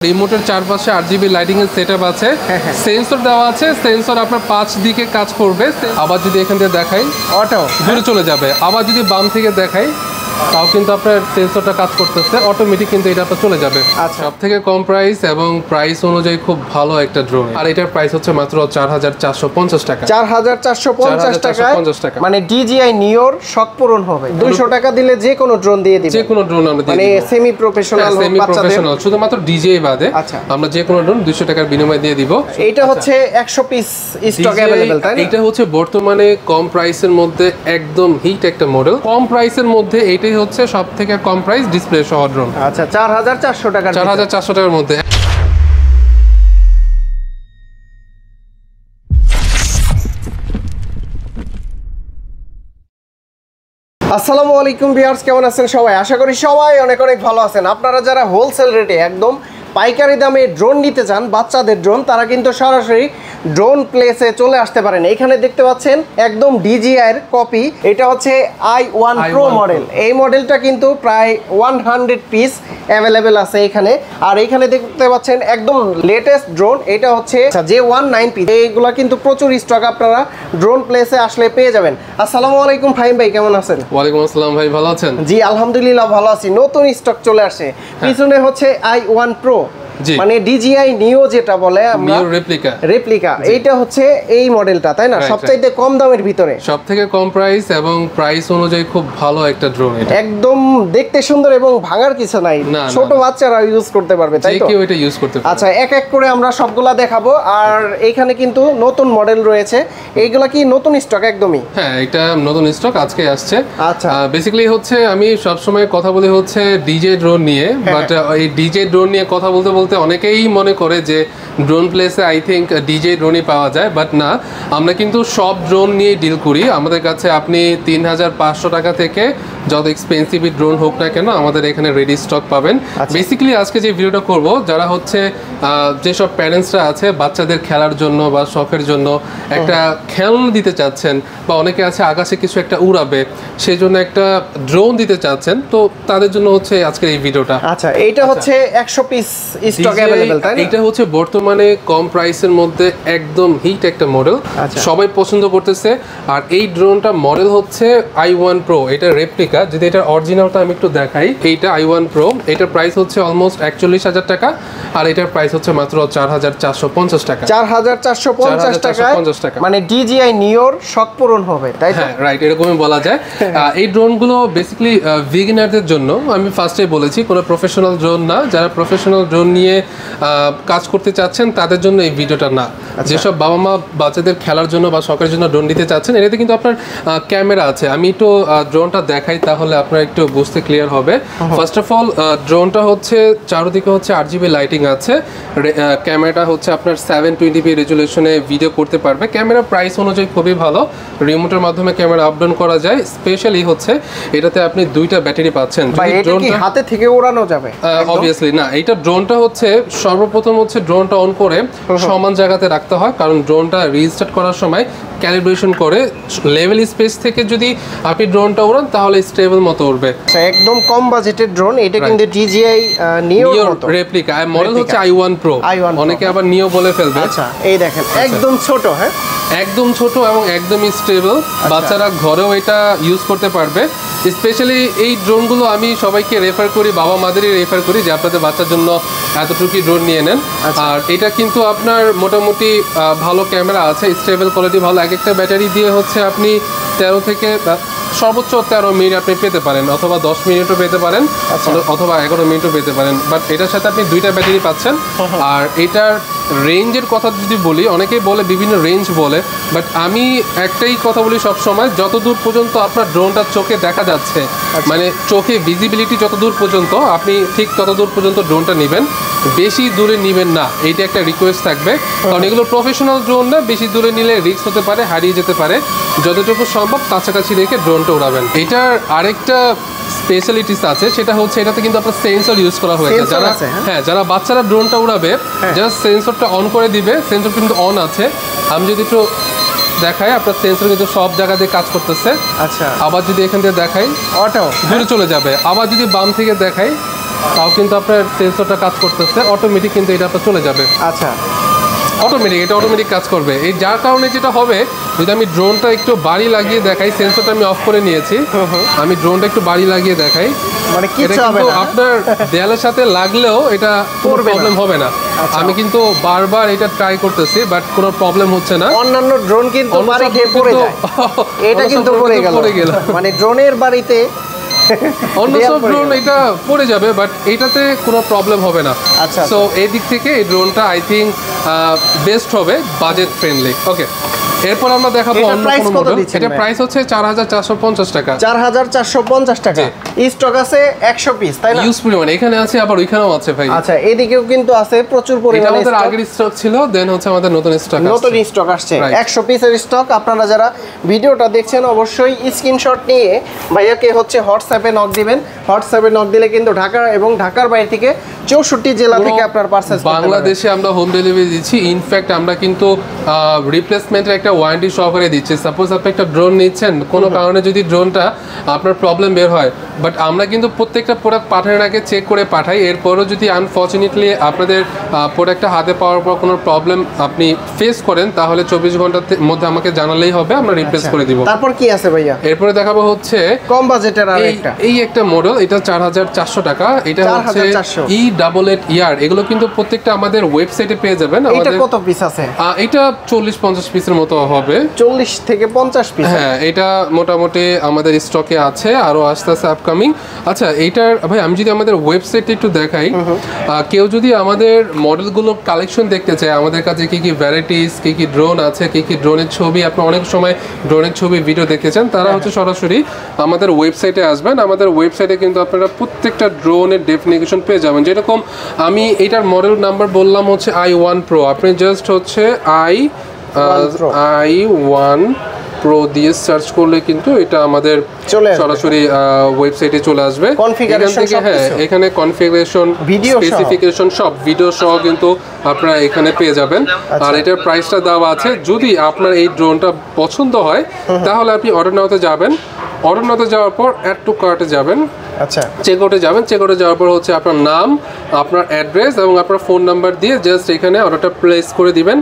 রিমোটের চারপাশে RGB lighting এর setup আছে, সেন্সর দেওয়া আছে, সেন্সর আপনার 5 দিকে কাজ করবে। আবার যদি এখান থেকে দেখাই অটো দূরে চলে যাবে, আবার যদি বাম থেকে দেখাই তাও কিন্তু আপনার সেন্সরটা কাজ করতেছে, অটোমেটিক কিন্তু এটা আপনার চলে যাবে। আচ্ছা, সবথেকে কম প্রাইস এবং প্রাইস অনুযায়ী খুব ভালো একটা ড্রোন, আর এটার প্রাইস হচ্ছে মাত্র 4450 টাকা। 4450 টাকা, মানে DJI নিওর শখ পূরণ হবে। 200 টাকা দিলে যে কোনো ড্রোন দিয়ে দিবেন, যে কোনো ড্রোন আমরা দিয়ে মানে দিব, সেমি প্রফেশনাল হোক বাচ্চাদের, শুধুমাত্র DJI বাদে আচ্ছা আমরা যে কোনো ড্রোন 200 টাকার বিনিময়ে দিয়ে দিব। এটা হচ্ছে 100 পিস স্টক अवेलेबल, তাই না? এটা হচ্ছে বর্তমানে কম প্রাইসের মধ্যে একদম হিট একটা মডেল। কম প্রাইসের মধ্যে এটাই হচ্ছে সবথেকে কম প্রাইস ডিসপ্লে সহ ড্রোন। আচ্ছা, 4400 টাকা, 4400 টাকার মধ্যে। আসসালামু আলাইকুম ভিউয়ার্স, কেমন আছেন সবাই? আশা করি সবাই অনেক অনেক ভালো আছেন। আপনারা যারা হোলসেল রেটে একদম পাইকারি দামে ড্রোন নিতে চান, বাচ্চাদের ড্রোন, তারা কিন্তু সরাসরি ড্রোন প্লেসে চলে আসতে পারেন। এখানে দেখতে পাচ্ছেন একদম DJI এর কপি, এটা হচ্ছে i1 Pro মডেল। এই মডেলটা কিন্তু প্রায় 100 পিস অ্যাভেলেবেল আছে এখানে। আর এখানে দেখতে পাচ্ছেন একদম লেটেস্ট ড্রোন, এটা হচ্ছে J19P। এইগুলা কিন্তু প্রচুর স্টক, আপনারা ড্রোন প্লেসে আসলে পেয়ে যাবেন। আসসালামু আলাইকুম ফাহিম ভাই, কেমন আছেন? ওয়ালাইকুম আসসালাম ভাই, ভালো আছেন? জি আলহামদুলিল্লাহ ভালো আছি। নতুন স্টক চলে আসছে, পিছনে হচ্ছে i1 Pro, মানে DJI নিও যেটা বলে আমরা, রেপ্লিকা। এইটা হচ্ছে এই মডেলটা, তাই না? সবচাইতে কম দামের ভিতরে, সবথেকে কম প্রাইস এবং প্রাইস অনুযায়ী খুব ভালো একটা ড্রোন। এটা একদম দেখতে সুন্দর এবং ভাঙার কিছু নাই, ছোট বাচ্চারা ইউজ করতে পারবে, তাই তো? কেউ এটা ইউজ করতে পারবে। আচ্ছা, এক এক করে আমরা সবগুলা দেখাবো। আর এখানে কিন্তু নতুন মডেল রয়েছে, এইগুলা কি নতুন স্টক একদমই? হ্যাঁ, এটা নতুন স্টক আজকে আসছে। আচ্ছা, বেসিক্যালি হচ্ছে আমি সব সময় কথা বলি হচ্ছে DJI ড্রোন নিয়ে, বাট এই DJI ড্রোন নিয়ে কথা বলতে বলতে অনেকেই মনে করে যে ড্রোন প্লেসে আই থিঙ্ক DJI ড্রোনই পাওয়া যায়, বাট না, আমরা কিন্তু সব ড্রোন নিয়ে ডিল করি। আমাদের কাছে আপনি 3500 টাকা থেকে যত এক্সপেন্সিভ ড্রোন হোক না কেন আমাদের এখানে রেডি স্টক পাবেন। বেসিক্যালি আজকে যে ভিডিওটা করব, যারা হচ্ছে যেসব প্যারেন্টসরা আছে বাচ্চাদের খেলার জন্য বা শখের জন্য একটা খেলনা দিতে চাচ্ছেন, বা অনেকে আছে আকাশে কিছু একটা উড়াবে, সেই জন্য একটা ড্রোন দিতে চাচ্ছেন, তো তাদের জন্য হচ্ছে আজকের এই ভিডিওটা। আচ্ছা, এটা হচ্ছে 100 পিস স্টক अवेलेबल, তাই না? এটা হচ্ছে বর্তমানে কম প্রাইসের মধ্যে একদম হিট একটা মডেল, সবাই পছন্দ করতেছে। আর এই ড্রোনটা মডেল হচ্ছে i1 Pro, এটা রেপ্লিকা। যদি এটা অরিজিনালটা আমি একটু দেখাই, এইটা i1 Pro, এটার প্রাইস হচ্ছে অলমোস্ট 41000 টাকা, আর এটার প্রাইস হচ্ছে মাত্র 4450 টাকা। 4450 টাকা, মানে DJI নিওর শখ পূরণ হবে, তাই তো? হ্যাঁ, রাইট, এরকমই বলা যায়। এই ড্রোনগুলো বেসিক্যালি বিগিনারদের জন্য, আমি ফার্স্টেই বলেছি, কোনো প্রফেশনাল ড্রোন না। যারা প্রফেশনাল ড্রোন নিয়ে কাজ করতে চাচ্ছেন তাদের জন্য এই ভিডিওটা না। যেসব বাবা মা বাচ্চাদের খেলার জন্য বা শখের জন্য ড্রোন নিতে চাচ্ছেন, এটাতে কিন্তু আপনার ক্যামেরা আছে। আমি একটু ড্রোনটা দেখাই, তাহলে আপনার একটু বুঝতে ক্লিয়ার হবে। ফার্স্ট অফ অল, ড্রোনটা হচ্ছে চারদিকে হচ্ছে RGB লাইটিং আছে। ক্যামেরাটা হচ্ছে আপনার 720p রেজুলেশনে ভিডিও করতে পারবে। ক্যামেরা প্রাইস অনুযায়ী খুবই ভালো, রিমোটের মাধ্যমে ক্যামেরা আপ ডাউন করা যায়। স্পেশালি হচ্ছে এটাতে আপনি 2টা ব্যাটারি পাচ্ছেন। ড্রোনটা হাতে থেকে ওড়ানো যাবে? অবভিয়াসলি না, এটা ড্রোনটা হচ্ছে সর্বপ্রথম হচ্ছে ড্রোনটা অন করে সমান জায়গাতে রাখতে হয়, কারণ ড্রোনটা রিস্টার্ট করার সময় ক্যালিব্রেশন করে লেভেল স্পেস থেকে যদি আপনি ড্রোনটা উড়ান তাহলে স্টেবল মতো উড়বে। একদম কম বাজেটের ড্রোন, এটা কিন্তু DJI নিও রেপ্লিকা। মডেল হচ্ছে i1 Pro, অনেকে আবার নিও বলে ফেলবে। আচ্ছা, এই দেখেন একদম ছোট, হ্যাঁ একদম ছোট এবং একদমই স্টেবল, বাচ্চারা ঘরেও এটা ইউজ করতে পারবে। স্পেশালি এই ড্রোনগুলো আমি সবাইকে রেফার করি, বাবা মাদেরই রেফার করি যে আপনাদের বাচ্চার জন্য এতটুকুই ড্রোন নিয়ে নেন। আর এটা কিন্তু আপনার মোটামুটি ভালো ক্যামেরা আছে, স্টেবল কোয়ালিটি ভালো। এক একটা ব্যাটারি দিয়ে হচ্ছে আপনি 13 থেকে সর্বোচ্চ 13 মিনিট আপনি পেতে পারেন, অথবা 10 মিনিটও পেতে পারেন, অথবা 11 মিনিটও পেতে পারেন। বাট এটার সাথে আপনি 2টা ব্যাটারি পাচ্ছেন। আর এটার রেঞ্জের কথা যদি বলি, অনেকেই বলে বিভিন্ন রেঞ্জ বলে, বাট আমি একটাই কথা বলি সব সময়, যতদূর পর্যন্ত আপনার ড্রোনটা চোখে দেখা যাচ্ছে, মানে চোখে ভিজিবিলিটি যতদূর পর্যন্ত, আপনি ঠিক ততদূর পর্যন্ত ড্রোনটা নেবেন, বেশি দূরে নেবেন না। এইটা একটা রিকোয়েস্ট থাকবে, কারণ এগুলো প্রফেশনাল ড্রোন না, বেশি দূরে নিলে রিস্ক হতে পারে, হারিয়ে যেতে পারে। যতটুকু সম্ভব কাছাকাছি রেখে ড্রোনটা উড়াবেন। এটার আরেকটা স্পেশালিটিস আছে, সেটা হচ্ছে এটাতে কিন্তু আপনার সেন্সর ইউজ করা হয়েছে। যারা বাচ্চারা ড্রোনটা উড়াবে, যারা সেন্সরটা অন করে দিবে, সেন্সর কিন্তু অন আছে। আমি যদি একটু দেখাই, আপনার সেন্সর কিন্তু সব জায়গা দিয়ে কাজ করতেছে। আচ্ছা, আবার যদি এখান থেকে দেখাই, অটো দূরে চলে যাবে, আবার যদি বাম থেকে দেখাই তাও কিন্তু আপনার সেন্সরটা কাজ করতেছে অটোমেটিক, কিন্তু এটা আপনার চলে যাবে। আচ্ছা, অটোমেটিক, এটা অটোমেটিক কাজ করবে। এই যার কারণে যেটা হবে, যদি আমি ড্রোনটা একটু বাড়ি লাগিয়ে দেখাই, সেন্সরটা আমি অফ করে নিয়েছি, আমি ড্রোনটা একটু বাড়ি লাগিয়ে দেখাই, মানে এটা কিন্তু আপনার দেয়ালের সাথে লাগলেও এটা কোনো প্রবলেম হবে না। আমি কিন্তু বারবার এটা ট্রাই করতেছি, বাট কোনো প্রবলেম হচ্ছে না। অন্যান্য ড্রোন কিন্তু বাড়ি খেয়ে পড়ে যায়, এটা কিন্তু পড়ে গেল। মানে ড্রোনের বাড়িতে অন্য সব ড্রোন এটা পড়ে যাবে, বাট এটাতে কোনো প্রবলেম হবে না। আচ্ছা, সো এই দিক থেকে এই ড্রোনটা আই থিঙ্ক বেস্ট হবে, বাজেট ফ্রেন্ডলি। ওকে, এরপর আমরা দেখাবো অন্য কোনো মডেল। এটা প্রাইস হচ্ছে 4450 টাকা। 4450 টাকা। স্টক আছে 100 পিস, তাই না? ইউজ পরিমাণ এখানে আছে, আবার ওইখানেও আছে ভাই। আচ্ছা, এদিকেও কিন্তু আছে প্রচুর পরিমাণে। এটা আমাদের আগের স্টক ছিল, দেন হচ্ছে আমাদের নতুন স্টক আসছে 100 পিসের স্টক। আপনারা যারা ভিডিওটা দেখছেন অবশ্যই স্ক্রিনশট নিয়ে ভাইয়াকে হচ্ছে হোয়াটসঅ্যাপে নক দিবেন। হোয়াটসঅ্যাপে নক দিলে কিন্তু ঢাকা এবং ঢাকার বাইরে থেকে 64 জেলা থেকে আপনার পারচেজ করতে পারবেন। বাংলাদেশে আমরা হোম ডেলিভারি দিচ্ছি। ইনফ্যাক্ট আমরা কিন্তু রিপ্লেসমেন্টের একটা ওয়ারেন্টি সহকারে দিচ্ছি। সাপোজ আপনি একটা ড্রোন নিচ্ছেন, কোনো কারণে যদি ড্রোনটা আপনার প্রবলেম বের হয়, বাট আমরা কিন্তু প্রত্যেকটা প্রোডাক্ট পাঠানোর আগে চেক করে পাঠাই। এরপরও যদি আনফর্চুনেটলি আপনাদের প্রোডাক্টটা হাতে পাওয়ার পর কোনো প্রবলেম আপনি ফেস করেন, তাহলে 24 ঘন্টার মধ্যে আমাকে জানালেই হবে, আমরা রিপ্লেস করে দিব। তারপর কি আছে ভাইয়া? এরপরে দেখাবো হচ্ছে কম বাজেটের আরেকটা, এই একটা মডেল, এটা 4400 টাকা। এটা হচ্ছে E88ER। এগুলো কিন্তু প্রত্যেকটা আমাদের ওয়েবসাইটে পেয়ে যাবেন। এটা কত পিস আছে? এটা 40-50 পিসের মতো হবে, 40 থেকে 50 পিস। হ্যাঁ, এটা মোটামুটি আমাদের স্টকে আছে, আরো আস্তে আস্তে আপকামিং। আচ্ছা, এইটার ভাই আমি যদি আমাদের ওয়েবসাইটে একটু দেখাই, কেউ যদি আমাদের মডেলগুলো কালেকশন দেখতে চায়, আমাদের কাছে কি কি ভ্যারাইটিস, কি কি ড্রোন আছে, কি কি ড্রোনের ছবি, আপনি অনেক সময় ড্রোনের ছবি ভিডিও দেখতে চান, তারা হচ্ছে সরাসরি আমাদের ওয়েবসাইটে আসবেন। আমাদের ওয়েবসাইটে কিন্তু আপনারা প্রত্যেকটা ড্রোনের ডেফিনিশন পেয়ে যাবেন। যেরকম আমি এইটার মডেল নাম্বার বললাম হচ্ছে i1 Pro, আপনি জাস্ট হচ্ছে i1 Pro দিয়ে সার্চ করলে কিন্তু এটা আমাদের সরাসরি ওয়েবসাইটে চলে আসবে। এখান থেকে এখানে কনফিগারেশন, স্পেসিফিকেশন সব ভিডিও সহ কিন্তু আপনারা এখানে পেয়ে যাবেন। আর এটার প্রাইসটা দেওয়া আছে। যদি আপনার এই ড্রোনটা পছন্দ হয়, তাহলে আপনি অর্ডার নাওতে যাবেন। অর্ডার নাওতে যাওয়ার পর অ্যাড টু কার্টে যাবেন। আচ্ছা, চেকআউটে যাবেন। চেকআউটে যাওয়ার পর হচ্ছে আপনার নাম, আপনার অ্যাড্রেস এবং আপনার ফোন নাম্বার দিয়ে জাস্ট এখানে অর্ডারটা প্লেস করে দিবেন।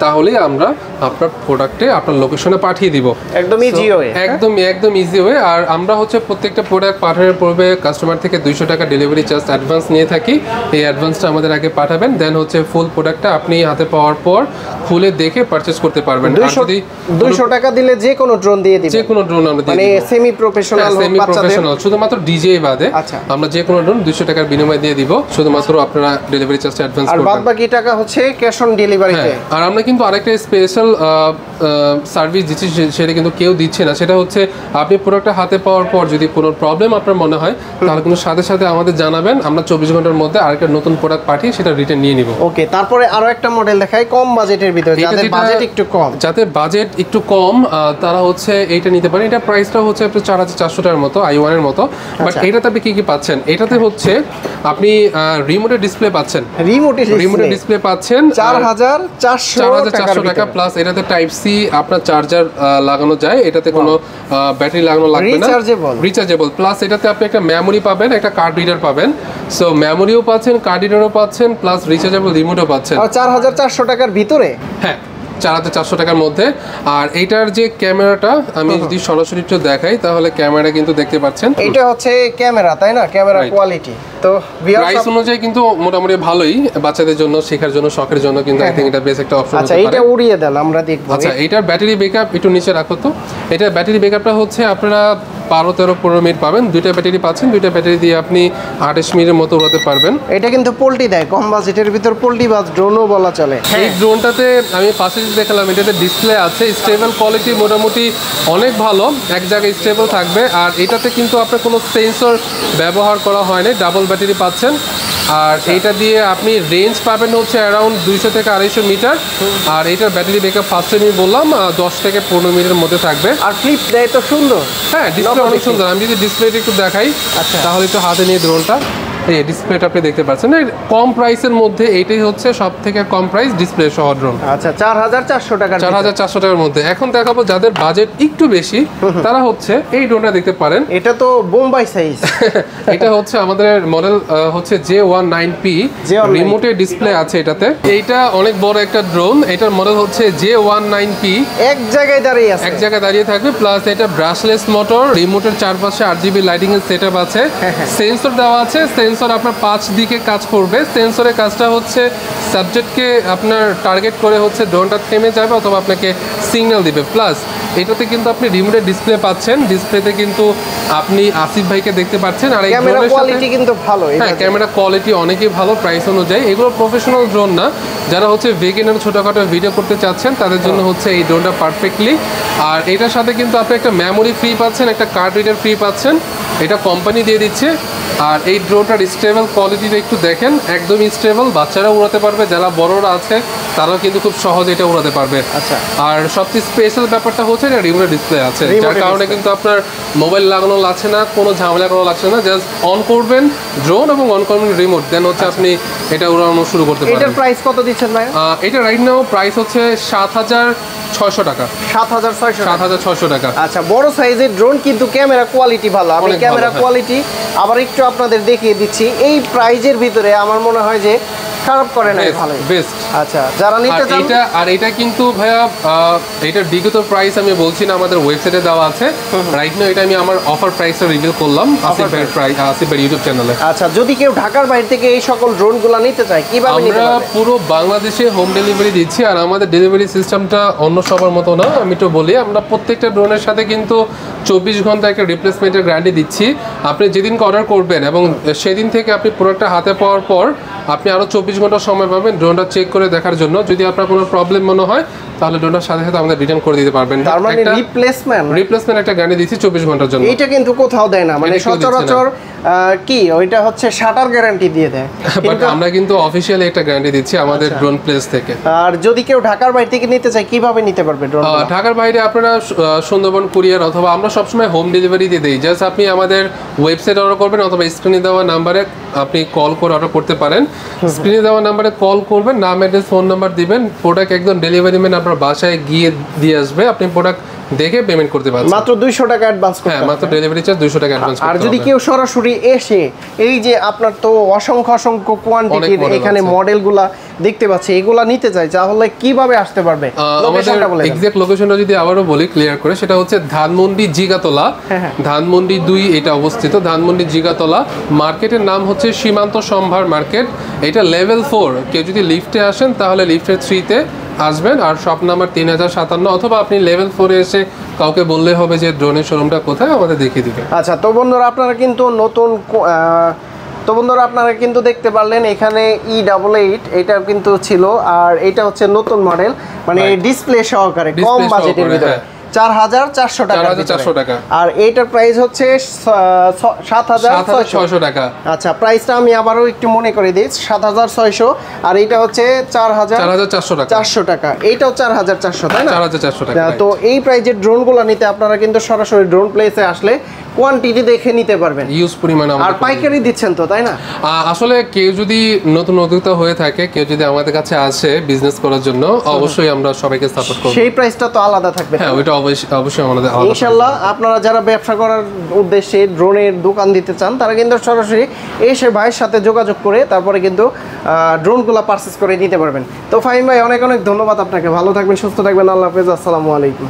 তাহলেই আমরা আপনার প্রোডাক্টে আপনার লোকেশনে পাঠিয়ে দিব। একদম ইজি ওয়ে, একদম ইজি ওয়ে। আর আমরা হচ্ছে প্রত্যেকটা প্রোডাক্ট পাঠানোর পূর্বে কাস্টমার থেকে 200 টাকা ডেলিভারি চার্জ অ্যাডভান্স নিয়ে থাকি। এই অ্যাডভান্সটা আমাদের আগে পাঠাবেন, দেন হচ্ছে ফুল প্রোডাক্টটা আপনি হাতে পাওয়ার পর খুলে দেখে পারচেজ করতে পারবেন। আর যদি 200 টাকা দিলে যে কোনো ড্রোন দিয়ে দিবেন, যে কোনো ড্রোন আমরা দিয়ে দিব, মানে সেমি প্রফেশনাল, শুধুমাত্র ডিজে বাদে আমরা যে কোনো ড্রোন 200 টাকার বিনিময়ে দিয়ে দিব। শুধুমাত্র আপনারা ডেলিভারি চার্জ অ্যাডভান্স করবেন, আর বাদ বাকি টাকা হচ্ছে ক্যাশ অন ডেলিভারিতে। আর আমরা কিন্তু আরেকটা স্পেশাল সার্ভিস দিচ্ছি, সেটা কিন্তু কেউ দিচ্ছে না। সেটা হচ্ছে আপনি প্রোডাক্টটা হাতে পাওয়ার পর যদি কোনো প্রবলেম আপনার মনে হয়, তাহলে কিন্তু সাথে সাথে আমাদের জানাবেন। আমরা 24 ঘন্টার মধ্যে আরেকটা নতুন প্রোডাক্ট পাঠিয়ে সেটা রিটার্ন নিয়ে নিব। ওকে, তারপরে আরো একটা মডেল দেখাই কম বাজেটের ভিতরে, যাদের বাজেট একটু কম, তারা হচ্ছে এইটা নিতে পারে। এটা প্রাইসটা হচ্ছে আপনার 4400 টাকার মতো, i1 এর মতো। বাট এটাতে আপনি কি কি পাচ্ছেন? এটাতে হচ্ছে আপনি রিমোটের ডিসপ্লে পাচ্ছেন, রিমোটের ডিসপ্লে পাচ্ছেন 4400 টাকা প্লাস। এটাতে টাইপ সি আপনার চার্জার লাগানো যায়, এটাতে কোনো ব্যাটারি লাগানো লাগবে না, রিচার্জেবল। প্লাস এটাতে আপনি একটা মেমোরি পাবেন, একটা কার্ড রিডার পাবেন। সো মেমোরিও পাচ্ছেন, কার্ড রিডারও পাচ্ছেন, প্লাস রিচার্জেবল রিমোটও পাচ্ছেন। 4400 টাকার ভিতরে, হ্যাঁ 4400 টাকার মধ্যে। আর এইটার যে ক্যামেরাটা আমি যদি সরাসরি একটু দেখাই, তাহলে ক্যামেরা কিন্তু দেখতে পাচ্ছেন, এটা হচ্ছে ক্যামেরা, তাই না? ক্যামেরা কোয়ালিটি তো প্রাইস অনুযায়ী কিন্তু মোটামুটি ভালোই। বাচ্চাদের জন্য, শেখার জন্য, শখের জন্য কিন্তু আই থিং এটা বেশ একটা অপশন হতে পারে। আচ্ছা, এটা উড়িয়ে দেন, আমরা দেখব। আচ্ছা, এটার ব্যাটারি ব্যাকআপ একটু নিচে রাখো তো। এটার ব্যাটারি ব্যাকআপটা হচ্ছে আপনারা 12-13-15 মিনিট পাবেন। দুইটা ব্যাটারি পাচ্ছেন, দুইটা ব্যাটারি দিয়ে আপনি 28 মিনিটের মতো উড়াতে পারবেন। এটা কিন্তু পোল্টি দেয়, কম বাজেটের ভিতর পোল্টি বা ড্রোনও বলা চলে। এই ড্রোনটাতে আমি পাশে দেখালাম, এটাতে ডিসপ্লে আছে, স্টেবল কোয়ালিটি মোটামুটি অনেক ভালো, এক জায়গায় স্টেবল থাকবে। আর এটাতে কিন্তু আপনার কোনো সেন্সর ব্যবহার করা হয়নি, ডাবল ব্যাটারি পাচ্ছেন। আর এইটা দিয়ে আপনি রেঞ্জ পাবেন হচ্ছে অ্যারাউন্ড 200 থেকে 250 মিটার। আর এটার ব্যাটারি ব্যাকআপ ফার্স্টে আমি বললাম 10 থেকে 15 মিনিটের মধ্যে থাকবে। আর ফ্লিপ দেয় তো সুন্দর, হ্যাঁ ডিসপ্লে অনেক সুন্দর। আমি যদি ডিসপ্লেটা একটু দেখাই, তাহলে একটু হাতে নিয়ে ড্রোনটা, এই ডিসপ্লেটা আপনি দেখতে পাচ্ছেন, কম প্রাইসের মধ্যে এইটাই হচ্ছে সব থেকে কম প্রাইস ডিসপ্লে সহ ড্রোন। আচ্ছা 4400 টাকা, 4400 টাকার মধ্যে। এখন দেখাবো যাদের বাজেট একটু বেশি তারা হচ্ছে এই ড্রোনটা দেখতে পারেন। এটা তো বোম্বাই সাইজ। এটা হচ্ছে আমাদের মডেল হচ্ছে J19P, রিমোটের ডিসপ্লে আছে এটাতে। এইটা অনেক বড় একটা ড্রোন, এটার মডেল হচ্ছে J19P। এক জায়গায় দাঁড়িয়ে আছে, এক জায়গায় দাঁড়িয়ে থাকবে, প্লাস এটা ব্রাশলেস মোটর, রিমোটের চারপাশে RGB লাইটিং এর সেটআপ আছে, সেন্সর দেওয়া আছে। সেন্সর আপনার 5 দিকে কাজ করবে। সেন্সরের কাজটা হচ্ছে সাবজেক্টকে আপনার টার্গেট করে হচ্ছে ড্রোনটা থেমে যাবে অথবা আপনাকে সিগন্যাল দিবে। প্লাস এটাতে কিন্তু আপনি রিমোটের ডিসপ্লে পাচ্ছেন, ডিসপ্লেতে কিন্তু আপনি আসিফ ভাইকে দেখতে পাচ্ছেন। আর এই ক্যামেরা কোয়ালিটি কিন্তু ভালো, হ্যাঁ ক্যামেরা কোয়ালিটি অনেকই ভালো প্রাইস অনুযায়ী। এগুলো প্রফেশনাল ড্রোন না, যারা হচ্ছে ভেগেনার ছোটখাটো ভিডিও করতে চাচ্ছেন তাদের জন্য হচ্ছে এই ড্রোনটা পারফেক্টলি। আর এটার সাথে কিন্তু আপনি একটা মেমোরি ফ্রি পাচ্ছেন, একটা কার্ড রিডার ফ্রি পাচ্ছেন, এটা কোম্পানি দিয়ে দিচ্ছে। আর এই ড্রোনটার স্টেবল কোয়ালিটিটা একটু দেখেন, একদমই স্টেবল, বাচ্চারা উড়াতে পারবে, যারা বড়রা আছে তারাও কিন্তু খুব সহজে এটা উড়াতে পারবে। আচ্ছা, আর সবচেয়ে স্পেশাল ব্যাপারটা হচ্ছে এটা রিমোট ডিসপ্লে আছে, যার কারণে কিন্তু আপনার মোবাইল লাগানো লাগছে না, কোনো ঝামেলা করা লাগছে না। জাস্ট অন করবেন ড্রোন এবং অন করবেন রিমোট, দেন হচ্ছে আপনি এটা উড়ানো শুরু করতে পারবেন। এটার প্রাইস কত দিচ্ছেন ভাই? এটা রাইট নাও প্রাইস হচ্ছে 7600 টাকা। 7600 টাকা। আচ্ছা, বড় সাইজের ড্রোন কিন্তু ক্যামেরা কোয়ালিটি ভালো। আমি ক্যামেরা কোয়ালিটি আবার একটু আপনাদের দেখিয়ে দিচ্ছি। এই প্রাইজের ভিতরে আমার মনে হয় যে খারাপ করে না, ভালো বেস্ট। আচ্ছা, যারা নিতে চান এটা, আর এটা কিন্তু ভাইয়া এটার বিগত প্রাইস আমি বলছি না, আমাদের ওয়েবসাইটে দেওয়া আছে। রাইট নাও এটা আমি আমার অফার প্রাইসটা রিভিল করলাম আসিফ ভাইয়ের প্রাইস, আসিফ ভাইয়ের ইউটিউব চ্যানেলে। আচ্ছা, যদি কেউ ঢাকার বাইরে থেকে এই সকল ড্রোনগুলো নিতে চায় কিভাবে নিতে পারবে? আমরা পুরো বাংলাদেশে হোম ডেলিভারি দিচ্ছি। আর আমাদের ডেলিভারি সিস্টেমটা অন্য সবার মতো না, আমি তো বলি আমরা প্রত্যেকটা ড্রোনের সাথে কিন্তু 24 ঘন্টা একটা রিপ্লেসমেন্টের গ্যারান্টি দিচ্ছি। আপনি যেদিনকে অর্ডার করবেন এবং সেদিন থেকে আপনি প্রোডাক্টটা হাতে পাওয়ার পর আপনি আরও 24 ঘন্টা সময় পাবেন ড্রোনটা চেক করে দেখার জন্য। যদি আপনার কোনো প্রবলেম মনে হয় তাহলে ড্রোনটার সাথে সাথে আমাদের রিটার্ন করে দিতে পারবেন। তার মানে রিপ্লেসমেন্ট একটা গ্যারান্টি দিচ্ছি 24 ঘন্টার জন্য। এটা কিন্তু কোথাও দেয় না, মানে সচরাচর কি ওইটা হচ্ছে শাটার গ্যারান্টি দিয়ে দেয়, বাট আমরা কিন্তু অফিশিয়ালি একটা গ্যারান্টি দিচ্ছি আমাদের ড্রোন প্লেস থেকে। আর যদি কেউ ঢাকার বাইরে থেকে নিতে চায় কিভাবে নিতে পারবে ড্রোন? ঢাকার বাইরে আপনারা সুন্দরবন কুরিয়ার অথবা আমরা সবসময় হোম ডেলিভারি দিয়ে দিই। জাস্ট আপনি আমাদের ওয়েবসাইট অর্ডার করবেন অথবা স্ক্রিনে দেওয়া নাম্বারে আপনি কল করে অর্ডার করতে পারেন। স্ক্রিনে দেওয়া নাম্বারে কল করবেন, নাম অ্যাড্রেস ফোন নাম্বার দিবেন, প্রোডাক্ট একদম ডেলিভারি ম্যান আপনার বাসায় গিয়ে দিয়ে আসবে। আপনি প্রোডাক্ট দেখে পেমেন্ট করতে পারবেন। মাত্র 200 টাকা অ্যাডভান্স করতে হবে। হ্যাঁ, মাত্র ডেলিভারি চার্জ 200 টাকা অ্যাডভান্স করতে হবে। আর যদি কেউ সরাসরি এসে এই যে আপনার তো অসংখ্য কোয়ান্টিটির এখানে মডেলগুলা দেখতে পাচ্ছি, এগুলা নিতে চাই তাহলে কিভাবে আসতে পারবে? লোকেশনটা বলে দেন। এক্সাক্ট লোকেশনটা যদি আবারও বলি ক্লিয়ার করে, সেটা হচ্ছে ধানমন্ডি জিগাতলা, ধানমন্ডি 2 এটা অবস্থিত। ধানমন্ডি জিগাতলা মার্কেটের নাম হচ্ছে সীমান্ত সম্ভার মার্কেট। এটা লেভেল 4। কেউ যদি লিফটে আসেন তাহলে লিফটের 3-তে আসবেন, আর শপ নাম্বার 3057, অথবা আপনি লেভেল 4-এ এসে কাউকে বললে হবে যে ড্রোনের শোরুমটা কোথায়, আমাদের দেখিয়ে দিবে। আচ্ছা, তো বন্ধুরা আপনারা কিন্তু দেখতে পারলেন এখানে E88 এটা কিন্তু ছিল, আর এটা হচ্ছে নতুন মডেল, মানে ডিসপ্লে সহকারে কম বাজেটের ভিতরে 4400 টাকা। আর এইটার প্রাইস হচ্ছে 7600 টাকা। আচ্ছা, প্রাইসটা আমি আবারও একটু মনে করে দিই, 7600। আর এটা হচ্ছে 4400 টাকা। এইটাও 4400, তাই না? 4400 টাকা। তো এই প্রাইজের ড্রোনগুলো নিতে আপনারা কিন্তু সরাসরি ড্রোন প্লেসে আসলে কোয়ান্টিটি দেখে নিতে পারবেন, ইউজ পরিমাণ। আর পাইকারি দিচ্ছেন তো, তাই না? আসলে কেউ যদি নতুন উদ্যোক্তা হয়ে থাকে, কেউ যদি আমাদের কাছে আসে বিজনেস করার জন্য, অবশ্যই আমরা সবাইকে সাপোর্ট করব। সেই প্রাইসটা তো আলাদা থাকবে। হ্যাঁ, ওইটা অবশ্যই আমাদের আলাদা। ইনশাআল্লাহ আপনারা যারা ব্যবসা করার উদ্দেশ্যে ড্রোনের দোকান দিতে চান তারা কিন্তু সরাসরি এসে ভাইয়ের সাথে যোগাযোগ করে তারপরে কিন্তু ড্রোনগুলো পারচেজ করে নিতে পারবেন। তো ফাহিম ভাই, অনেক ধন্যবাদ আপনাকে। ভালো থাকবেন, সুস্থ থাকবেন। আল্লাহ হাফেজ। আসসালামু আলাইকুম।